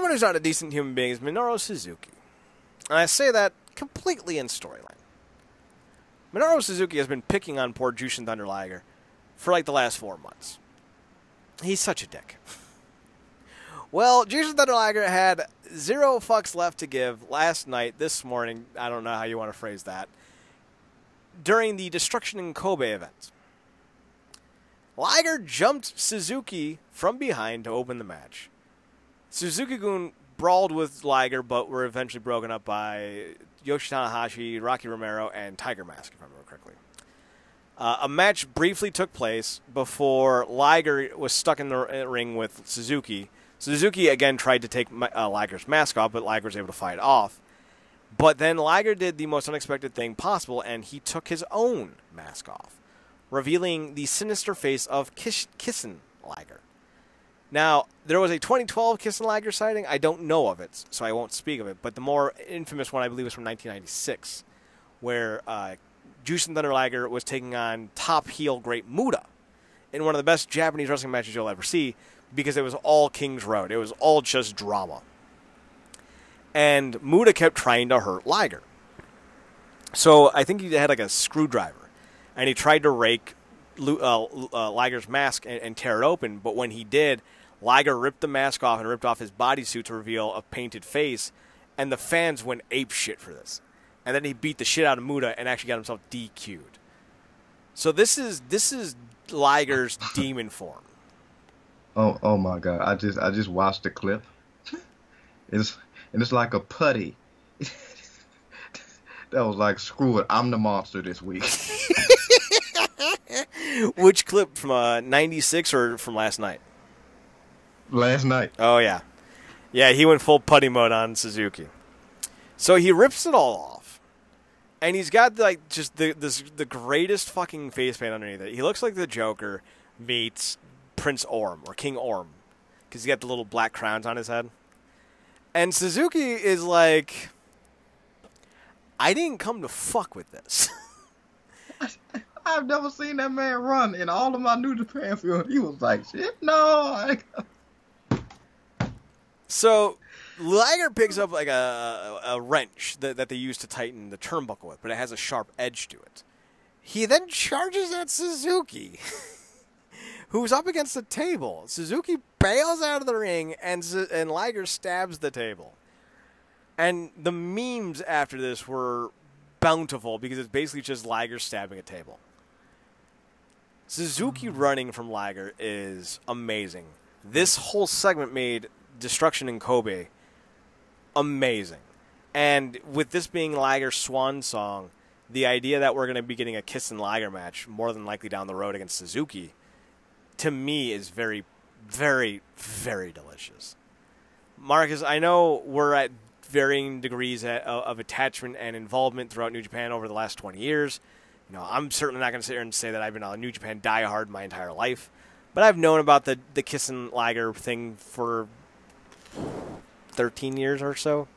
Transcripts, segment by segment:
someone who's not a decent human being is Minoru Suzuki. And I say that completely in storyline. Minoru Suzuki has been picking on poor Jushin Thunder Liger for like the last 4 months. He's such a dick. Well, Jushin Thunder Liger had 0 fucks left to give last night, this morning, I don't know how you want to phrase that, during the Destruction in Kobe event. Liger jumped Suzuki from behind to open the match. Suzuki-gun brawled with Liger, but were eventually broken up by Yoshi Tanahashi, Rocky Romero, and Tiger Mask, if I remember correctly. A match briefly took place before Liger was stuck in the ring with Suzuki. Suzuki again tried to take Liger's mask off, but Liger was able to fight it off. But then Liger did the most unexpected thing possible, and he took his own mask off, revealing the sinister face of Kishin Liger. Now, there was a 2012 Kishin Liger sighting. I don't know of it, so I won't speak of it. But the more infamous one, I believe, was from 1996, where Jushin Thunder Liger was taking on top heel Great Muta in one of the best Japanese wrestling matches you'll ever see, because it was all King's Road. It was all just drama. And Muta kept trying to hurt Liger. So I think he had like a screwdriver, and he tried to rake Liger's mask and tear it open, but when he did, Liger ripped the mask off and ripped off his bodysuit to reveal a painted face, and the fans went ape shit for this. And then he beat the shit out of Muta and actually got himself DQ'd. So this is Liger's demon form. Oh my God! I just watched the clip. It's like a putty. That was like, screw it, I'm the monster this week. Which clip, from 96 or from last night? Last night. Oh yeah, yeah. He went full putty mode on Suzuki. So he rips it all off, and he's got like just the greatest fucking face paint underneath it. He looks like the Joker meets Prince Orm or King Orm, because he got the little black crowns on his head. And Suzuki is like, I didn't come to fuck with this. I've never seen that man run in all of my New Japan films. He was like, shit, no. So Liger picks up like a wrench that they use to tighten the turnbuckle with, but it has a sharp edge to it. He then charges at Suzuki, who's up against the table. Suzuki bails out of the ring, and Liger stabs the table. And the memes after this were bountiful, because it's basically just Liger stabbing a table. Suzuki running from Liger is amazing. This whole segment made Destruction in Kobe amazing. And with this being Liger's swan song, the idea that we're going to be getting a Kishin Liger match, more than likely down the road against Suzuki, to me is very, very, very delicious. Marcus, I know we're at varying degrees of attachment and involvement throughout New Japan over the last 20 years. You know, I'm certainly not going to sit here and say that I've been a New Japan diehard my entire life, but I've known about the Kishin Liger thing for 13 years or so.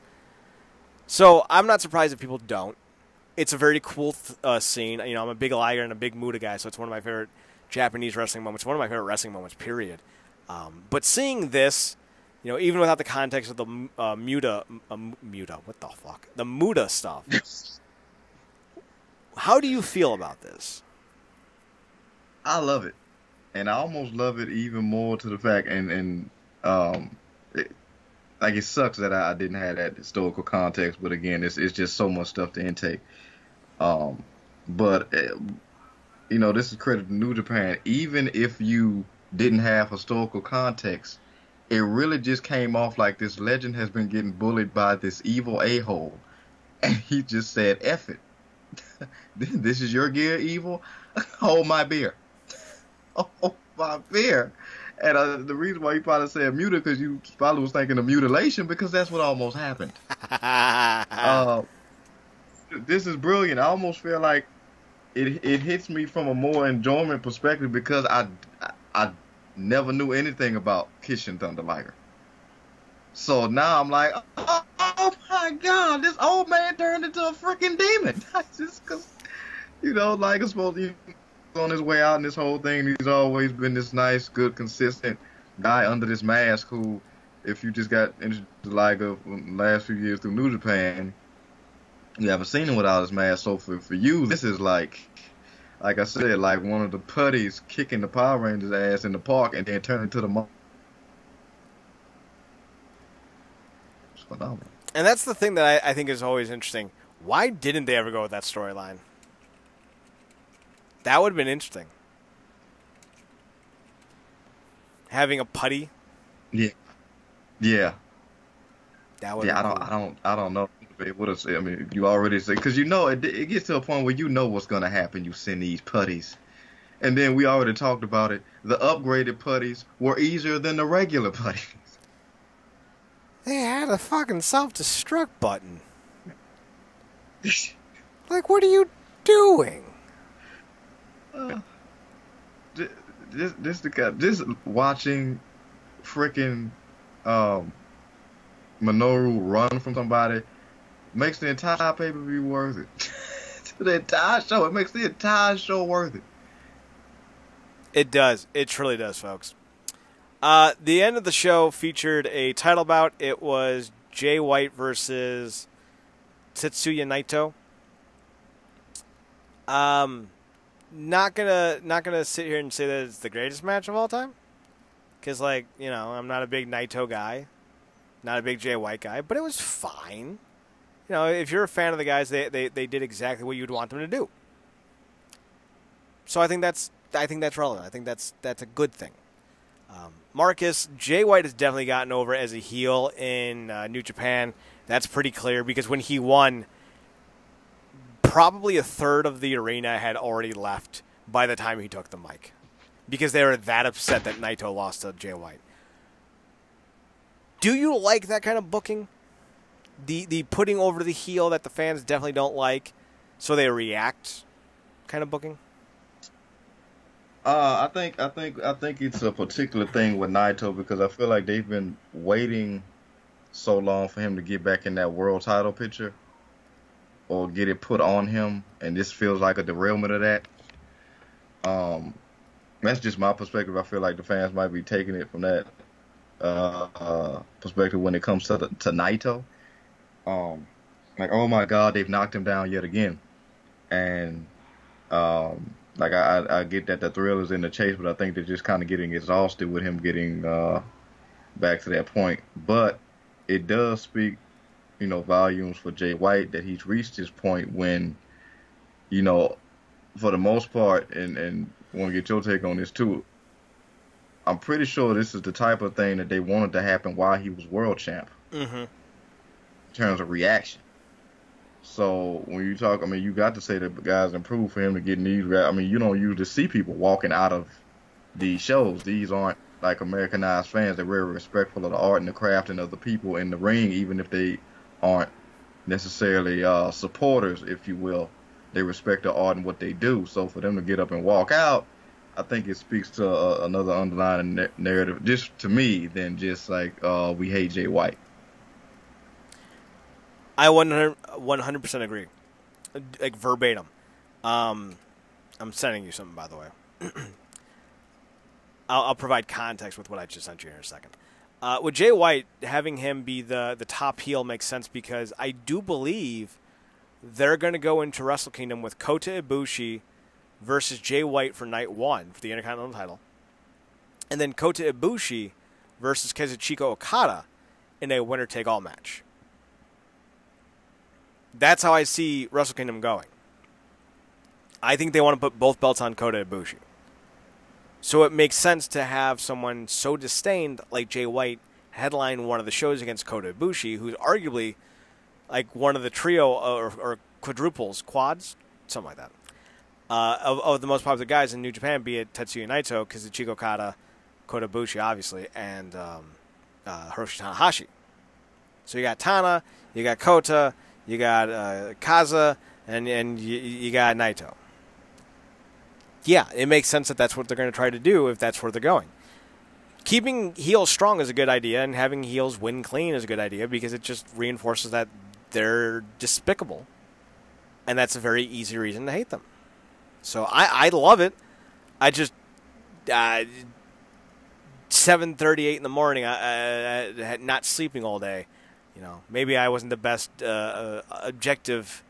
So I'm not surprised if people don't. It's a very cool scene. You know, I'm a big Liger and a big Muta guy, so it's one of my favorite Japanese wrestling moments, one of my favorite wrestling moments, period. But seeing this, you know, even without the context of the Muta, what the fuck? The Muta stuff. How do you feel about this? I love it. And I almost love it even more to the fact, it sucks that I didn't have that historical context, but again, it's just so much stuff to intake. But you know, this is credit to New Japan. Even if you didn't have historical context, it really just came off like this legend has been getting bullied by this evil a-hole, and he just said, F it. This is your gear, evil? Hold my beer. Hold my beer. And the reason why you probably said Muta, because you probably was thinking of mutilation, because that's what almost happened. This is brilliant. I almost feel like it hits me from a more enjoyment perspective, because I never knew anything about Kishin Thunder Liger. So now I'm like, oh my God, this old man turned into a freaking demon. Just because, you know, Liger's supposed to be on his way out in this whole thing. He's always been this nice, good, consistent guy under this mask who if you just got into the Liger from the last few years through New Japan, you haven't seen him without his mask. So for you, this is like I said, like one of the putties kicking the Power Rangers ass in the park and then turning to the mo. It's phenomenal. And that's the thing that I think is always interesting. Why didn't they ever go with that storyline? That would have been interesting. Having a putty. Yeah. Yeah. That would. Yeah. Cool. I don't know. It would have. I mean, you already said because you know it gets to a point where you know what's gonna happen. You send these putties, and then we already talked about it. The upgraded putties were easier than the regular putties. They had a fucking self-destruct button. Like, what are you doing? Just watching freaking Minoru run from somebody makes the entire pay-per-view worth it. The entire show, it makes the entire show worth it. It does. It truly does, folks. The end of the show featured a title bout. It was Jay White versus Tetsuya Naito. Not gonna sit here and say that it's the greatest match of all time, because I'm not a big Naito guy, not a big Jay White guy, but it was fine. If you're a fan of the guys, they did exactly what you'd want them to do. So I think that's relevant. I think that's a good thing. Marcus, Jay White has definitely gotten over as a heel in New Japan. That's pretty clear because when he won, probably a third of the arena had already left by the time he took the mic because they were that upset that Naito lost to Jay White. Do you like that kind of booking? The putting over the heel that the fans definitely don't like, so they react kind of booking? I think it's a particular thing with Naito because I feel like they've been waiting so long for him to get back in that world title picture or get it put on him, and this feels like a derailment of that. That's just my perspective. I feel like the fans might be taking it from that perspective when it comes to Naito. Like, oh my God, they've knocked him down yet again, and I get that the thrill is in the chase, but I think they're just kind of getting exhausted with him getting back to that point. But it does speak, volumes for Jay White that he's reached his point when, for the most part, and I want to get your take on this too. I'm pretty sure this is the type of thing that they wanted to happen while he was world champ. Mm-hmm. In terms of reaction. So when you talk, you got to say that guys improved for him to get these. You don't usually see people walking out of these shows. These aren't like Americanized fans. They're very respectful of the art and the craft and of the people in the ring, even if they aren't necessarily supporters, if you will. They respect the art and what they do. So for them to get up and walk out, I think it speaks to another underlying narrative, just to me, than just like we hate Jay White. I 100% agree, like verbatim. I'm sending you something, by the way. I'll provide context with what I just sent you in a second. With Jay White, having him be the top heel makes sense because I do believe they're going to go into Wrestle Kingdom with Kota Ibushi versus Jay White for night 1 for the Intercontinental title, and then Kota Ibushi versus Kazuchika Okada in a winner-take-all match. That's how I see Wrestle Kingdom going. I think they want to put both belts on Kota Ibushi. So it makes sense to have someone so disdained like Jay White headline one of the shows against Kota Ibushi, who's arguably like one of the trio or quads, something like that, of the most popular guys in New Japan, be it Tetsuya Naito, Kazuchika Okada, Kota Ibushi, obviously, and Hiroshi Tanahashi. So you got Tana, you got Kota, you got Kaza, and you got Naito. Yeah, it makes sense that that's what they're going to try to do if that's where they're going. Keeping heels strong is a good idea, and having heels win clean is a good idea because it just reinforces that they're despicable, and that's a very easy reason to hate them. So I love it. I just 7:38 in the morning, I not sleeping all day. Maybe I wasn't the best objective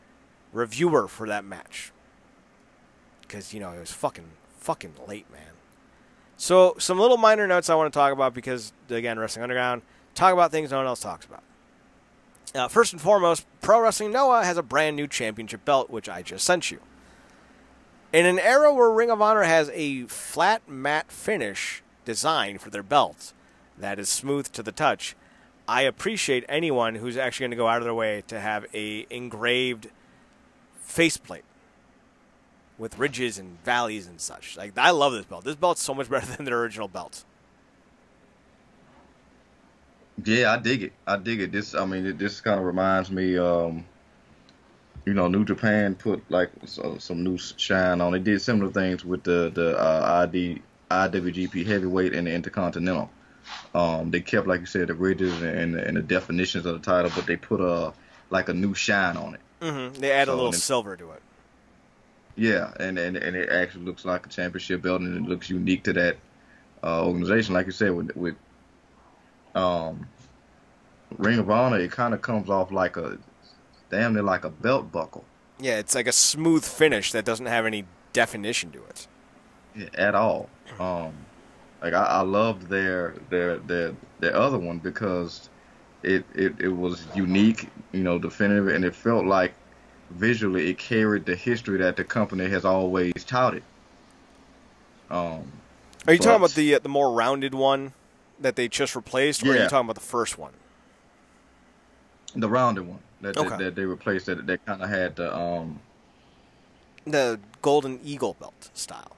reviewer for that match because it was fucking late, man. So some little minor notes I want to talk about because again, Wrestling Underground, talk about things no one else talks about. First and foremost, Pro Wrestling Noah has a brand new championship belt, which I just sent you. In an era where Ring of Honor has a flat matte finish design for their belts that is smooth to the touch, I appreciate anyone who's actually going to go out of their way to have a engraved faceplate with ridges and valleys and such. Like, I love this belt. This belt's so much better than their original belt. Yeah, I dig it. This kind of reminds me, New Japan put like some new shine on. They did similar things with the IWGP Heavyweight and the Intercontinental. They kept, like you said, the ridges and the definitions of the title, but they put a new shine on it. Mm-hmm. They add a little silver to it. Yeah, and it actually looks like a championship belt, and it looks unique to that organization. Like you said, with Ring of Honor, it kind of comes off like damn near like a belt buckle. Yeah, it's like a smooth finish that doesn't have any definition to it. Yeah, at all. I loved their other one because it was unique, definitive, and it felt like visually it carried the history that the company has always touted. Are you talking about the more rounded one that they just replaced, or are you talking about the first one? The rounded one that they replaced, that kind of had the Golden Eagle belt style.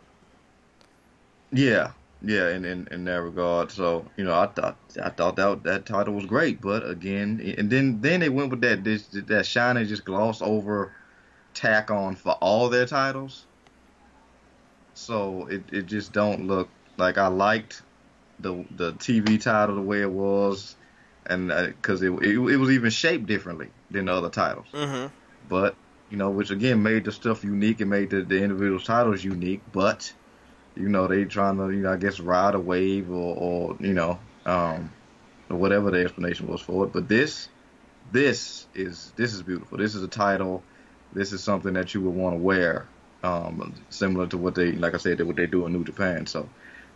Yeah, in that regard. So I thought that title was great, but again, and then they went with that shiny, just gloss over tack on for all their titles. So it just don't look like I liked the TV title the way it was, and because it was even shaped differently than the other titles. Mm-hmm. But which again made the stuff unique and made the individual titles unique, but. They trying to, I guess, ride a wave or whatever the explanation was for it. But this is beautiful. This is a title. This is something that you would want to wear, similar to what what they do in New Japan. So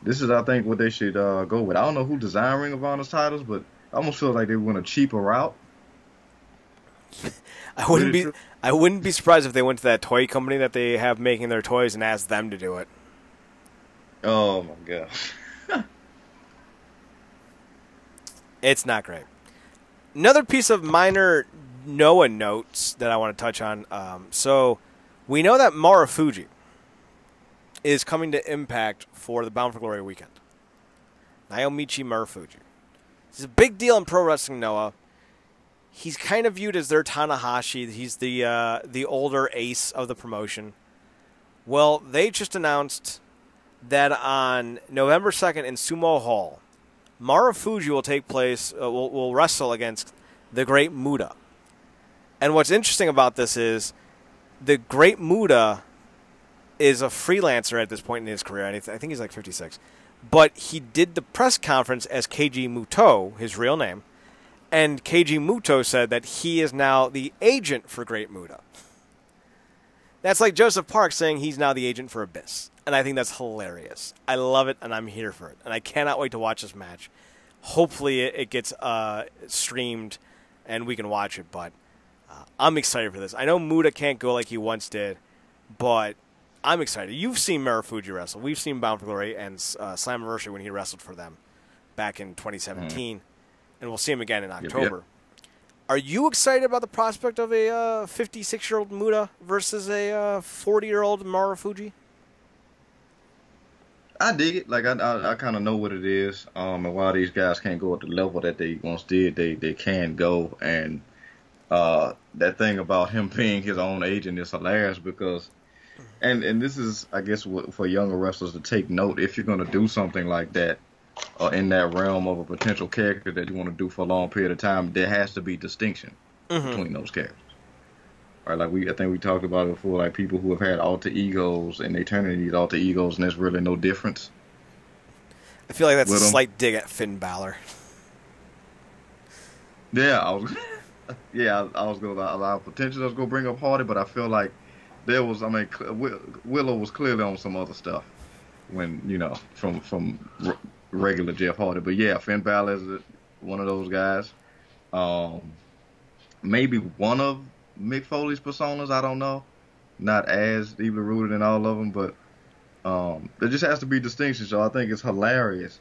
this is, I think, what they should go with. I don't know who designed Ring of Honor's titles, but I almost feel like they went a cheaper route. I wouldn't be surprised if they went to that toy company that they have making their toys and asked them to do it. Oh my god. It's not great. Another piece of minor Noah notes that I want to touch on. So we know that Fuji is coming to Impact for the Bound for Glory weekend. Naomichi Fuji. This is a big deal in Pro Wrestling Noah. He's kind of viewed as their Tanahashi. He's the older ace of the promotion. Well, they just announced that on November 2nd in Sumo Hall, Fuji will take place, will wrestle against the Great Muta. And what's interesting about this is the Great Muta is a freelancer at this point in his career, and I think he's like 56. But he did the press conference as Keiji Mutoh, his real name, and Keiji Mutoh said that he is now the agent for Great Muta. That's like Joseph Park saying he's now the agent for Abyss. And I think that's hilarious. I love it, and I'm here for it. And I cannot wait to watch this match. Hopefully it gets streamed, and we can watch it. But I'm excited for this. I know Muta can't go like he once did, but I'm excited. You've seen Fuji wrestle. We've seen Bound for Glory and Slammiversary when he wrestled for them back in 2017. And we'll see him again in October. Yep. Are you excited about the prospect of a 56-year-old Muta versus a 40-year-old Fuji? I dig it. Like I kind of know what it is. And while these guys can't go at the level that they once did, they can go. And that thing about him being his own agent is hilarious because, and this is, I guess, for younger wrestlers to take note. If you're going to do something like that, in that realm of a potential character that you want to do for a long period of time, there has to be distinction between those characters. Right, like I think we talked about it before, like people who have had alter egos and they turn into these alter egos and there's really no difference. I feel like that's a with him. slight dig at Finn Balor. Yeah, I was going to allow potential. I was going to bring up Hardy, but I feel like there was. I mean, Willow was clearly on some other stuff when from regular Jeff Hardy. But yeah, Finn Balor is one of those guys. Maybe one of Mick Foley's personas. I don't know. Not as deeply rooted in all of them, but there just has to be distinction. So I think it's hilarious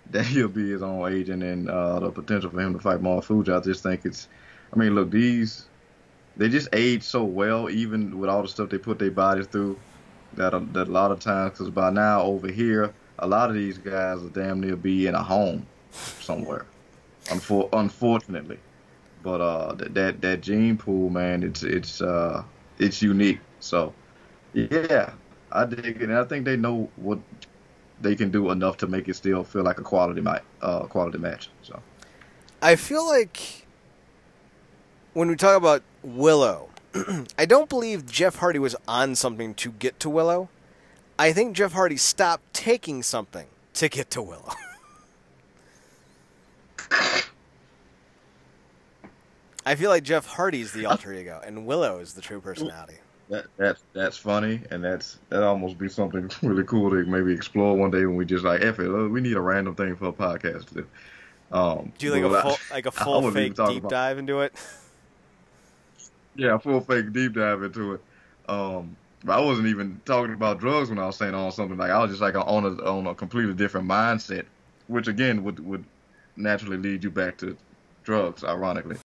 that he'll be his own agent and the potential for him to fight Mark Fuji. I just think it's. I mean, look, they just age so well, even with all the stuff they put their bodies through. That a lot of times, because by now over here, a lot of these guys will damn near be in a home somewhere. Unfortunately, but that gene pool, man, it's unique. So yeah, I dig it, and I think they know what they can do enough to make it still feel like a quality match. So I feel like when we talk about Willow, I don't believe Jeff Hardy was on something to get to Willow. I think Jeff Hardy stopped taking something to get to Willow. I feel like Jeff Hardy's the alter ego, and Willow is the true personality. That's funny, and that almost be something really cool to maybe explore one day when we just like, F it, we need a random thing for a podcast to do. Do you like a full fake deep dive into it? Yeah, a full fake deep dive into it. But I wasn't even talking about drugs when I was saying on something. Like I was just like on a completely different mindset, which again would naturally lead you back to drugs, ironically.